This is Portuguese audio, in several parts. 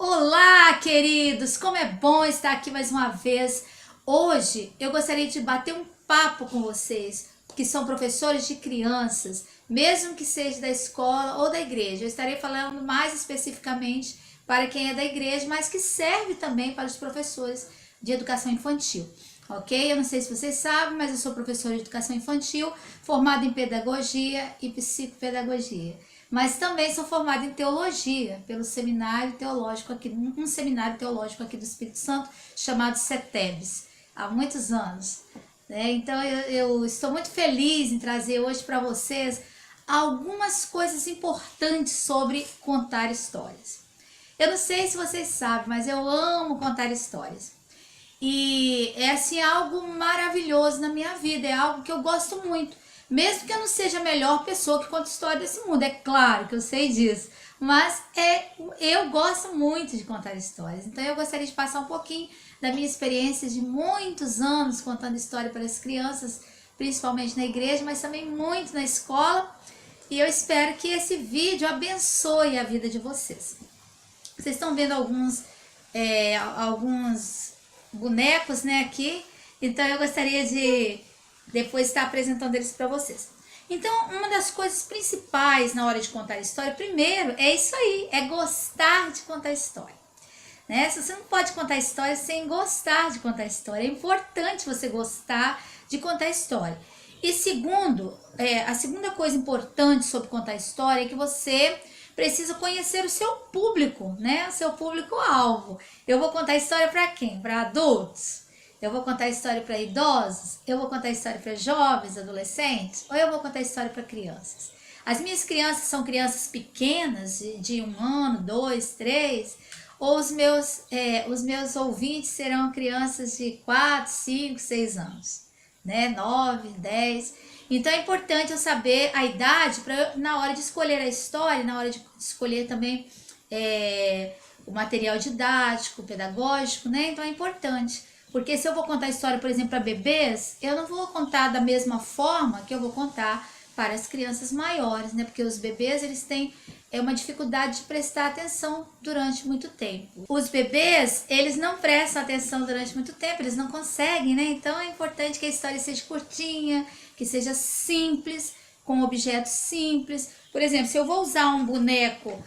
Olá, queridos! Como é bom estar aqui mais uma vez. Hoje eu gostaria de bater um papo com vocês, que são professores de crianças, mesmo que seja da escola ou da igreja. Eu estarei falando mais especificamente para quem é da igreja, mas que serve também para os professores de educação infantil. Ok? Eu não sei se vocês sabem, mas eu sou professora de educação infantil, formada em pedagogia e psicopedagogia. Mas também sou formada em teologia pelo seminário teológico aqui, um seminário teológico aqui do Espírito Santo chamado CETEBS, há muitos anos. Então eu estou muito feliz em trazer hoje para vocês algumas coisas importantes sobre contar histórias. Eu não sei se vocês sabem, mas eu amo contar histórias. E é assim algo maravilhoso na minha vida, é algo que eu gosto muito. Mesmo que eu não seja a melhor pessoa que conta história desse mundo, é claro que eu sei disso. Mas eu gosto muito de contar histórias. Então eu gostaria de passar um pouquinho da minha experiência de muitos anos contando história para as crianças, principalmente na igreja, mas também muito na escola. E eu espero que esse vídeo abençoe a vida de vocês. Vocês estão vendo alguns bonecos, né, aqui. Então eu gostaria de depois estar apresentando eles para vocês. Então, uma das coisas principais na hora de contar história, primeiro, é isso aí, é gostar de contar história. Né? Você não pode contar história sem gostar de contar história. É importante você gostar de contar história. E segundo, a segunda coisa importante sobre contar história é que você precisa conhecer o seu público, né? O seu público-alvo. Eu vou contar história para quem? Para adultos? Eu vou contar história para idosos? Eu vou contar história para jovens, adolescentes? Ou eu vou contar história para crianças? As minhas crianças são crianças pequenas, de 1 ano, 2, 3, ou os meus ouvintes serão crianças de 4, 5, 6 anos, né? 9, 10. Então é importante eu saber a idade para na hora de escolher a história, na hora de escolher também o material didático, pedagógico, né? Então é importante. Porque se eu vou contar história, por exemplo, para bebês, eu não vou contar da mesma forma que eu vou contar para as crianças maiores, né? Porque os bebês, eles têm uma dificuldade de prestar atenção durante muito tempo. Os bebês, eles não prestam atenção durante muito tempo, eles não conseguem, né? Então é importante que a história seja curtinha, que seja simples, com objetos simples. Por exemplo, se eu vou usar um boneco,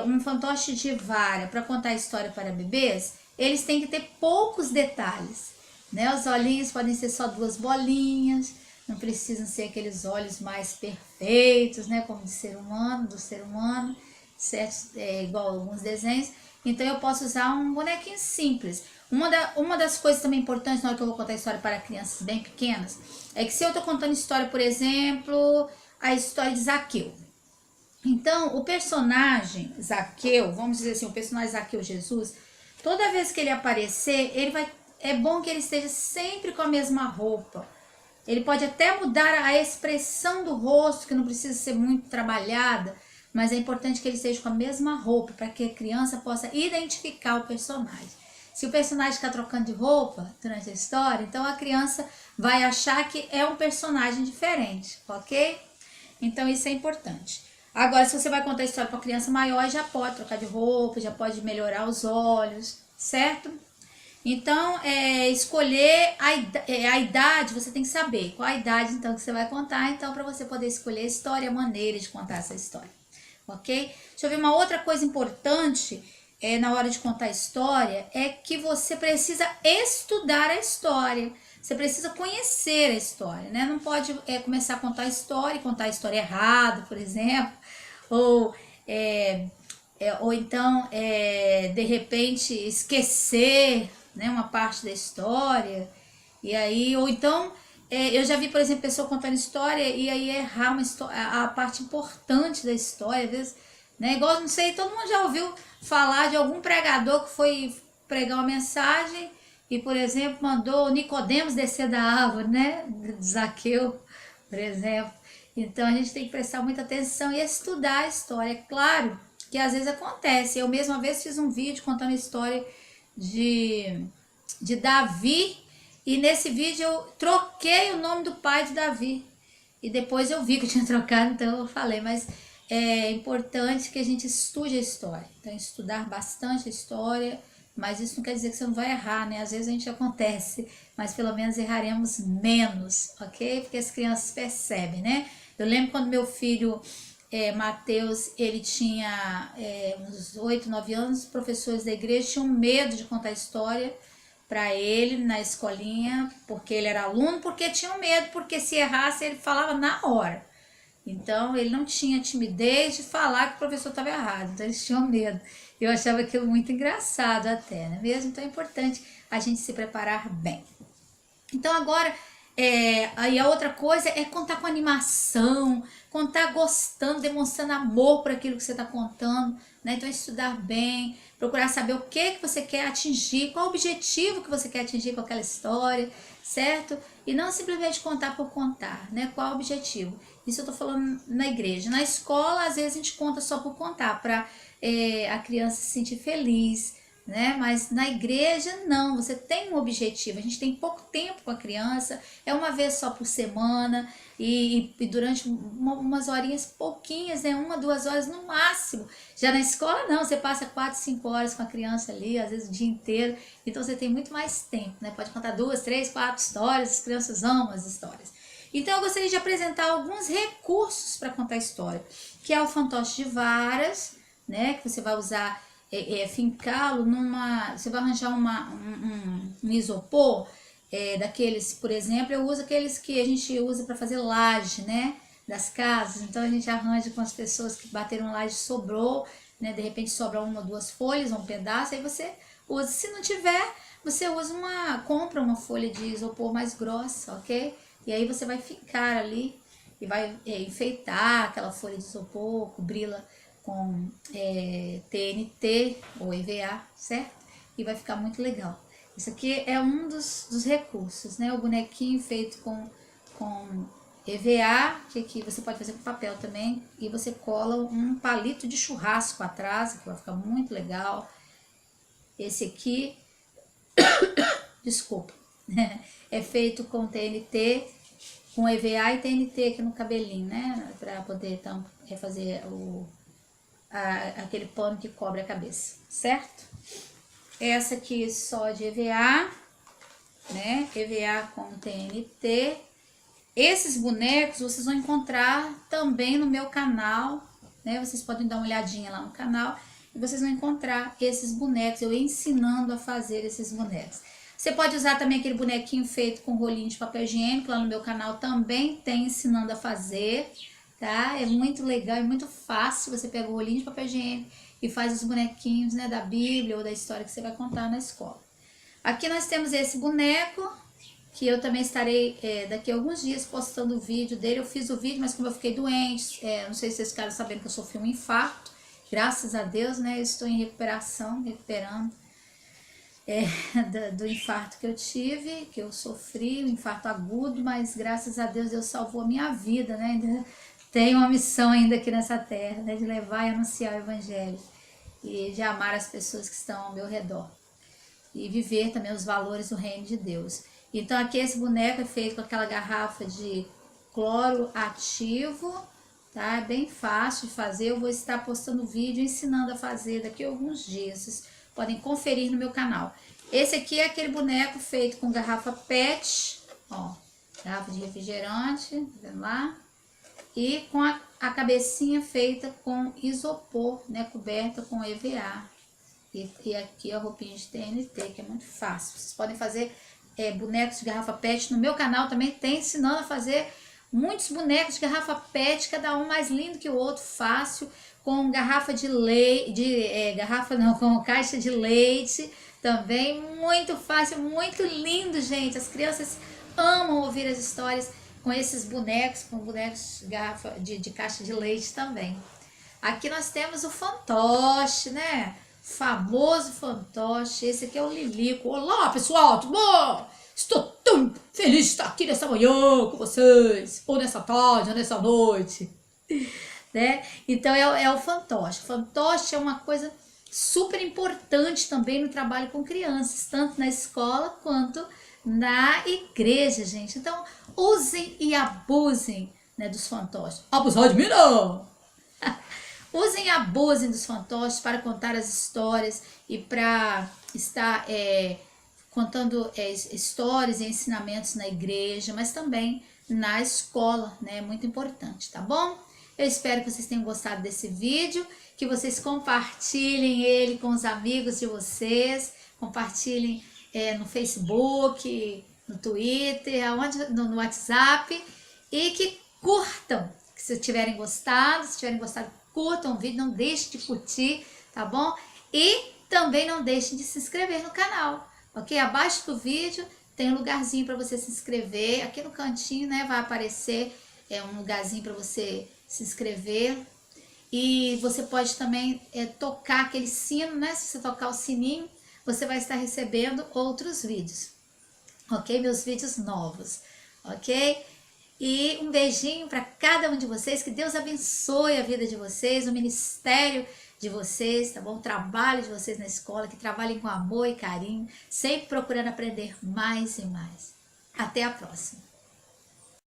um fantoche de vara para contar história para bebês, eles têm que ter poucos detalhes, né? Os olhinhos podem ser só 2 bolinhas, não precisam ser aqueles olhos mais perfeitos, né? Como do ser humano, certo? Igual alguns desenhos. Então eu posso usar um bonequinho simples. Uma das coisas também importantes na hora que eu vou contar história para crianças bem pequenas é que se eu estou contando história, por exemplo, a história de Zaqueu. Então, o personagem Zaqueu, vamos dizer assim, o personagem Zaqueu Jesus, toda vez que ele aparecer, é bom que ele esteja sempre com a mesma roupa. Ele pode até mudar a expressão do rosto, que não precisa ser muito trabalhada, mas é importante que ele esteja com a mesma roupa, para que a criança possa identificar o personagem. Se o personagem ficar trocando de roupa durante a história, então a criança vai achar que é um personagem diferente, ok? Então isso é importante. Agora, se você vai contar a história para criança maior, já pode trocar de roupa, já pode melhorar os olhos, certo? Então, escolher a idade, você tem que saber qual a idade então que você vai contar, então para você poder escolher a história, a maneira de contar essa história, ok? Deixa eu ver, uma outra coisa importante na hora de contar a história é que você precisa estudar a história. Você precisa conhecer a história, né? Não pode começar a contar a história errada, por exemplo, ou então de repente esquecer, né, uma parte da história. E aí, ou então eu já vi, por exemplo, pessoa contando história e aí errar a parte importante da história, às vezes, né? Igual, não sei, todo mundo já ouviu falar de algum pregador que foi pregar uma mensagem e, por exemplo, mandou Nicodemos descer da árvore, né? Zaqueu, por exemplo. Então a gente tem que prestar muita atenção e estudar a história. É claro que às vezes acontece. Eu mesma vez fiz um vídeo contando a história de Davi, e nesse vídeo eu troquei o nome do pai de Davi. E depois eu vi que eu tinha trocado, então eu falei, mas é importante que a gente estude a história. Então, estudar bastante a história, mas isso não quer dizer que você não vai errar, né? Às vezes a gente acontece, mas pelo menos erraremos menos, ok? Porque as crianças percebem, né? Eu lembro quando meu filho, Mateus, ele tinha uns 8, 9 anos, os professores da igreja tinham medo de contar história para ele na escolinha, porque ele era aluno, porque tinham medo, porque se errasse ele falava na hora. Então, ele não tinha timidez de falar que o professor estava errado, então eles tinham medo. Eu achava aquilo muito engraçado até, não é mesmo? Então é importante a gente se preparar bem. Então agora, aí a outra coisa é contar com animação, contar gostando, demonstrando amor por aquilo que você está contando, né? Então estudar bem, procurar saber o que você quer atingir, qual o objetivo que você quer atingir com aquela história, certo? E não simplesmente contar por contar, né? Qual o objetivo? Isso eu tô falando na igreja. Na escola, às vezes a gente conta só por contar, para a criança se sentir feliz, né? Mas na igreja não, você tem um objetivo. A gente tem pouco tempo com a criança, é uma vez só por semana e durante umas horinhas pouquinhas, né? 1, 2 horas no máximo. Já na escola não, você passa 4, 5 horas com a criança ali, às vezes o dia inteiro, então você tem muito mais tempo, né? Pode contar 2, 3, 4 histórias, as crianças amam as histórias. Então eu gostaria de apresentar alguns recursos para contar história, que é o fantoche de varas, né? Que você vai usar, fincá-lo numa... Você vai arranjar um isopor, daqueles, por exemplo, eu uso aqueles que a gente usa para fazer laje, né? Das casas. Então a gente arranja com as pessoas que bateram laje, sobrou, né? De repente sobra 1 ou 2 folhas, um pedaço, aí você usa. Se não tiver, você usa compra uma folha de isopor mais grossa, ok? E aí você vai ficar ali e vai enfeitar aquela folha de isopor, cobri-la com TNT ou EVA, certo? E vai ficar muito legal. Isso aqui é um dos recursos, né? O bonequinho feito com EVA, que aqui você pode fazer com papel também, e você cola um palito de churrasco atrás, que vai ficar muito legal. Esse aqui, desculpa, é feito com TNT, com EVA e TNT aqui no cabelinho, né? Para poder fazer aquele pano que cobre a cabeça, certo? Essa aqui só de EVA, né? EVA com TNT. Esses bonecos vocês vão encontrar também no meu canal, né? Vocês podem dar uma olhadinha lá no canal e vocês vão encontrar esses bonecos, eu ensinando a fazer esses bonecos. Você pode usar também aquele bonequinho feito com rolinho de papel higiênico, lá no meu canal também tem ensinando a fazer, tá? É muito legal, é muito fácil, você pega o rolinho de papel higiênico e faz os bonequinhos, né, da Bíblia ou da história que você vai contar na escola. Aqui nós temos esse boneco, que eu também estarei daqui a alguns dias postando o vídeo dele. Eu fiz o vídeo, mas como eu fiquei doente, não sei se vocês ficaram sabendo que eu sofri um infarto, graças a Deus, né, eu estou em recuperação, recuperando do infarto que eu tive, que eu sofri, um infarto agudo, mas graças a Deus salvou a minha vida, né? Ainda tenho uma missão ainda aqui nessa terra, né? De levar e anunciar o evangelho e de amar as pessoas que estão ao meu redor e viver também os valores do reino de Deus. Então aqui esse boneco é feito com aquela garrafa de cloro ativo, tá? É bem fácil de fazer, eu vou estar postando vídeo ensinando a fazer daqui a alguns dias, vocês podem conferir no meu canal. Esse aqui é aquele boneco feito com garrafa PET, ó, garrafa de refrigerante, tá vendo lá? E com a cabecinha feita com isopor, né, coberta com EVA. E aqui a roupinha de TNT, que é muito fácil. Vocês podem fazer bonecos de garrafa PET. No meu canal também tem ensinando a fazer muitos bonecos de garrafa PET, cada um mais lindo que o outro, fácil, com garrafa de leite, com caixa de leite, também muito fácil, muito lindo, gente. As crianças amam ouvir as histórias com esses bonecos, com bonecos de caixa de leite também. Aqui nós temos o fantoche, né? Famoso fantoche. Esse aqui é o Lilico. Olá, pessoal, tudo bom? Estou tão feliz de estar aqui nessa manhã com vocês, ou nessa tarde, ou nessa noite, né? Então é o fantoche. O fantoche é uma coisa super importante também no trabalho com crianças, tanto na escola quanto na igreja, gente. Então usem e abusem, né, dos fantoches. Abusar de mim não! Usem e abusem dos fantoches para contar as histórias e para estar contando histórias e ensinamentos na igreja, mas também na escola, né? É muito importante, tá bom? Eu espero que vocês tenham gostado desse vídeo, que vocês compartilhem ele com os amigos de vocês, compartilhem no Facebook, no Twitter, no WhatsApp, e que curtam, que se tiverem gostado, curtam o vídeo, não deixem de curtir, tá bom? E também não deixem de se inscrever no canal, ok? Abaixo do vídeo tem um lugarzinho para você se inscrever, aqui no cantinho, né, vai aparecer um lugarzinho para você se inscrever. E você pode também tocar aquele sino, né? Se você tocar o sininho, você vai estar recebendo outros vídeos, ok? Meus vídeos novos, ok? E um beijinho para cada um de vocês, que Deus abençoe a vida de vocês, o ministério de vocês, tá bom? O trabalho de vocês na escola, que trabalhem com amor e carinho, sempre procurando aprender mais e mais. Até a próxima!